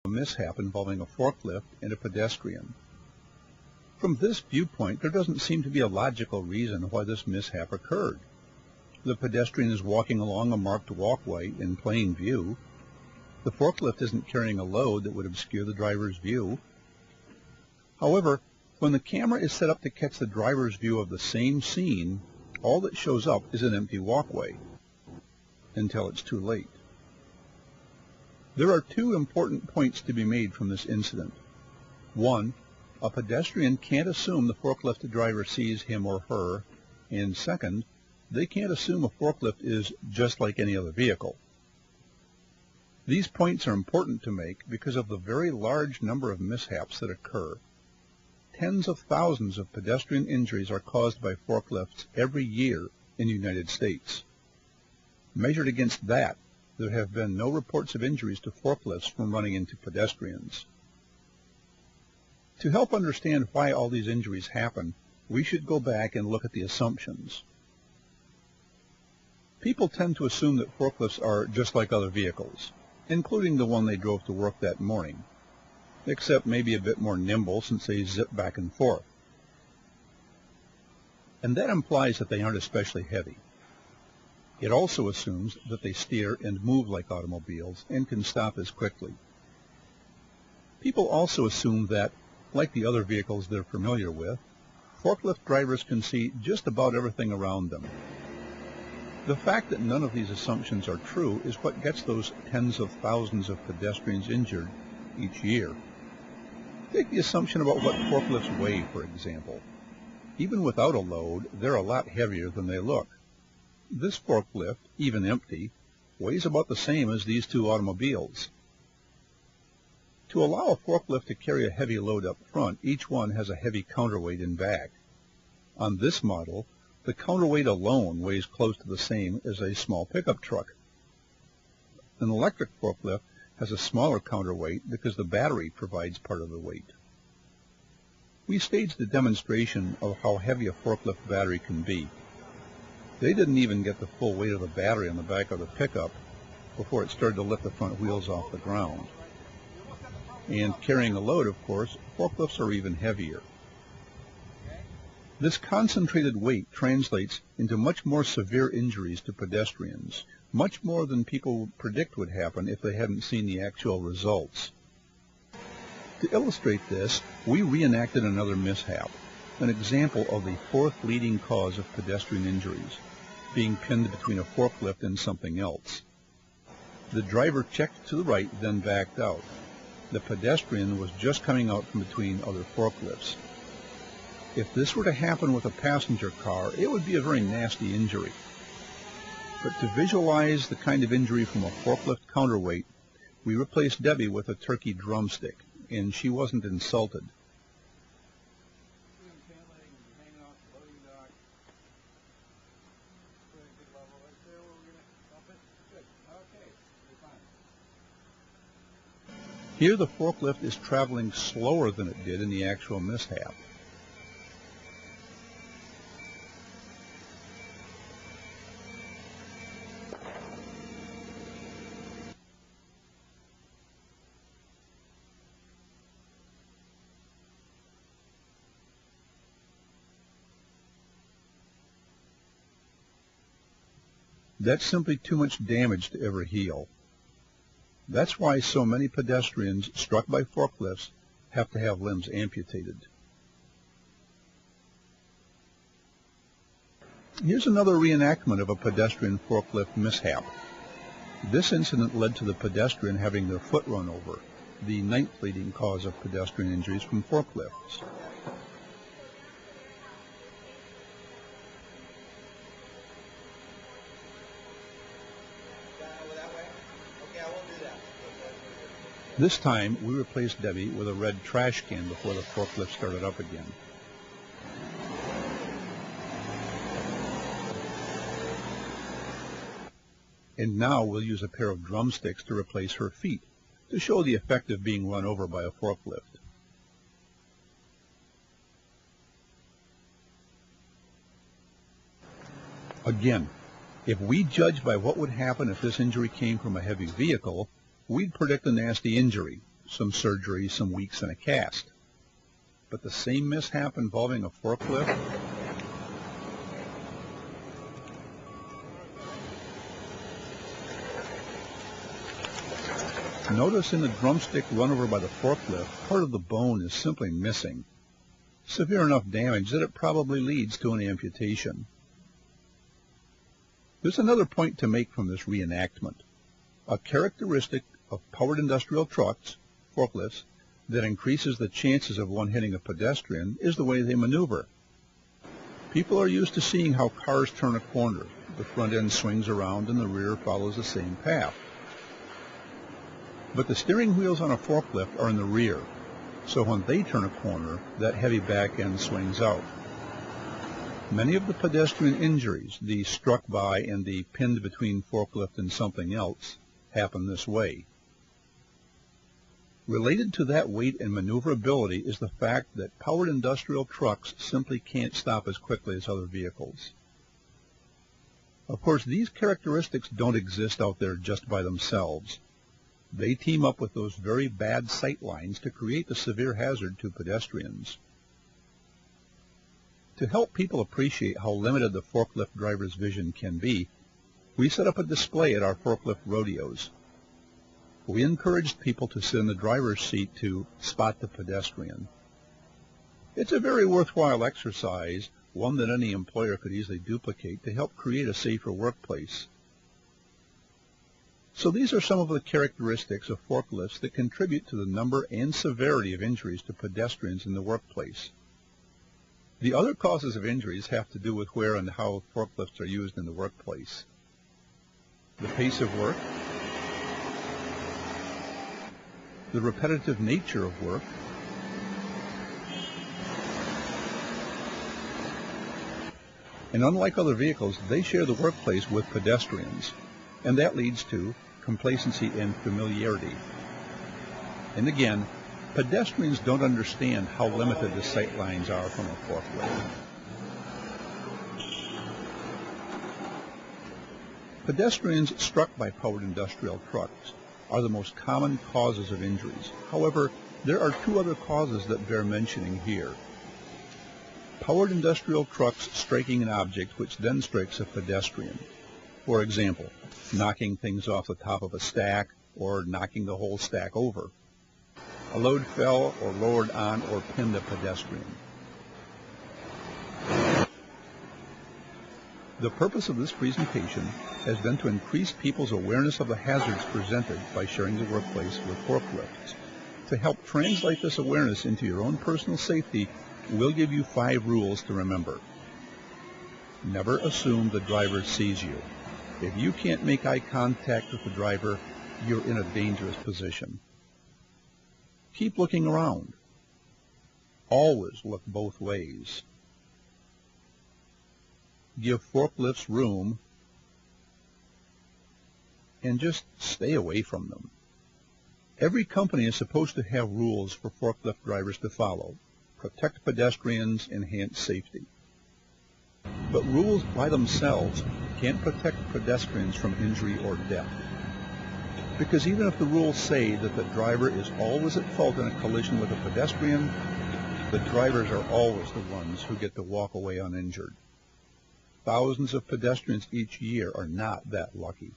a mishap involving a forklift and a pedestrian. From this viewpoint, there doesn't seem to be a logical reason why this mishap occurred. The pedestrian is walking along a marked walkway in plain view. The forklift isn't carrying a load that would obscure the driver's view. However, when the camera is set up to catch the driver's view of the same scene, all that shows up is an empty walkway, until it's too late. There are two important points to be made from this incident. One, a pedestrian can't assume the forklift driver sees him or her, and second, they can't assume a forklift is just like any other vehicle. These points are important to make because of the very large number of mishaps that occur. Tens of thousands of pedestrian injuries are caused by forklifts every year in the United States. Measured against that, there have been no reports of injuries to forklifts from running into pedestrians. To help understand why all these injuries happen, we should go back and look at the assumptions. People tend to assume that forklifts are just like other vehicles, including the one they drove to work that morning, except maybe a bit more nimble since they zip back and forth. And that implies that they aren't especially heavy. It also assumes that they steer and move like automobiles and can stop as quickly. People also assume that, like the other vehicles they're familiar with, forklift drivers can see just about everything around them. The fact that none of these assumptions are true is what gets those tens of thousands of pedestrians injured each year. Take the assumption about what forklifts weigh, for example. Even without a load, they're a lot heavier than they look. This forklift, even empty, weighs about the same as these two automobiles. To allow a forklift to carry a heavy load up front, each one has a heavy counterweight in back. On this model, the counterweight alone weighs close to the same as a small pickup truck. An electric forklift has a smaller counterweight because the battery provides part of the weight. We staged a demonstration of how heavy a forklift battery can be. They didn't even get the full weight of the battery on the back of the pickup before it started to lift the front wheels off the ground. And carrying a load, of course, forklifts are even heavier. This concentrated weight translates into much more severe injuries to pedestrians, much more than people would predict would happen if they hadn't seen the actual results. To illustrate this, we reenacted another mishap, an example of the fourth leading cause of pedestrian injuries, being pinned between a forklift and something else. The driver checked to the right, then backed out. The pedestrian was just coming out from between other forklifts. If this were to happen with a passenger car, it would be a very nasty injury. But to visualize the kind of injury from a forklift counterweight, we replaced Debbie with a turkey drumstick, and she wasn't insulted. Here the forklift is traveling slower than it did in the actual mishap. That's simply too much damage to ever heal. That's why so many pedestrians struck by forklifts have to have limbs amputated. Here's another reenactment of a pedestrian forklift mishap. This incident led to the pedestrian having their foot run over, the ninth leading cause of pedestrian injuries from forklifts. This time, we replaced Debbie with a red trash can before the forklift started up again. And now we'll use a pair of drumsticks to replace her feet, to show the effect of being run over by a forklift. Again, if we judge by what would happen if this injury came from a heavy vehicle, we'd predict a nasty injury, some surgery, some weeks in a cast. But the same mishap involving a forklift? Notice in the drumstick run over by the forklift, part of the bone is simply missing. Severe enough damage that it probably leads to an amputation. There's another point to make from this reenactment. A characteristic of powered industrial trucks, forklifts, that increases the chances of one hitting a pedestrian is the way they maneuver. People are used to seeing how cars turn a corner. The front end swings around and the rear follows the same path. But the steering wheels on a forklift are in the rear, so when they turn a corner, that heavy back end swings out. Many of the pedestrian injuries, the struck by and the pinned between forklift and something else, happen this way. Related to that weight and maneuverability is the fact that powered industrial trucks simply can't stop as quickly as other vehicles. Of course, these characteristics don't exist out there just by themselves. They team up with those very bad sight lines to create the severe hazard to pedestrians. To help people appreciate how limited the forklift driver's vision can be, we set up a display at our forklift rodeos. We encouraged people to sit in the driver's seat to spot the pedestrian. It's a very worthwhile exercise, one that any employer could easily duplicate to help create a safer workplace. So these are some of the characteristics of forklifts that contribute to the number and severity of injuries to pedestrians in the workplace. The other causes of injuries have to do with where and how forklifts are used in the workplace. The pace of work, the repetitive nature of work, and unlike other vehicles, they share the workplace with pedestrians, and that leads to complacency and familiarity. And again, pedestrians don't understand how limited the sight lines are from a forklift. Pedestrians struck by powered industrial trucks are the most common causes of injuries. However, there are two other causes that bear mentioning here. Powered industrial trucks striking an object which then strikes a pedestrian. For example, knocking things off the top of a stack or knocking the whole stack over. A load fell or lowered on or pinned a pedestrian. The purpose of this presentation has been to increase people's awareness of the hazards presented by sharing the workplace with forklifts. To help translate this awareness into your own personal safety, we'll give you 5 rules to remember. Never assume the driver sees you. If you can't make eye contact with the driver, you're in a dangerous position. Keep looking around. Always look both ways. Give forklifts room, and just stay away from them. Every company is supposed to have rules for forklift drivers to follow. Protect pedestrians, enhance safety. But rules by themselves can't protect pedestrians from injury or death. Because even if the rules say that the driver is always at fault in a collision with a pedestrian, the drivers are always the ones who get to walk away uninjured. Thousands of pedestrians each year are not that lucky.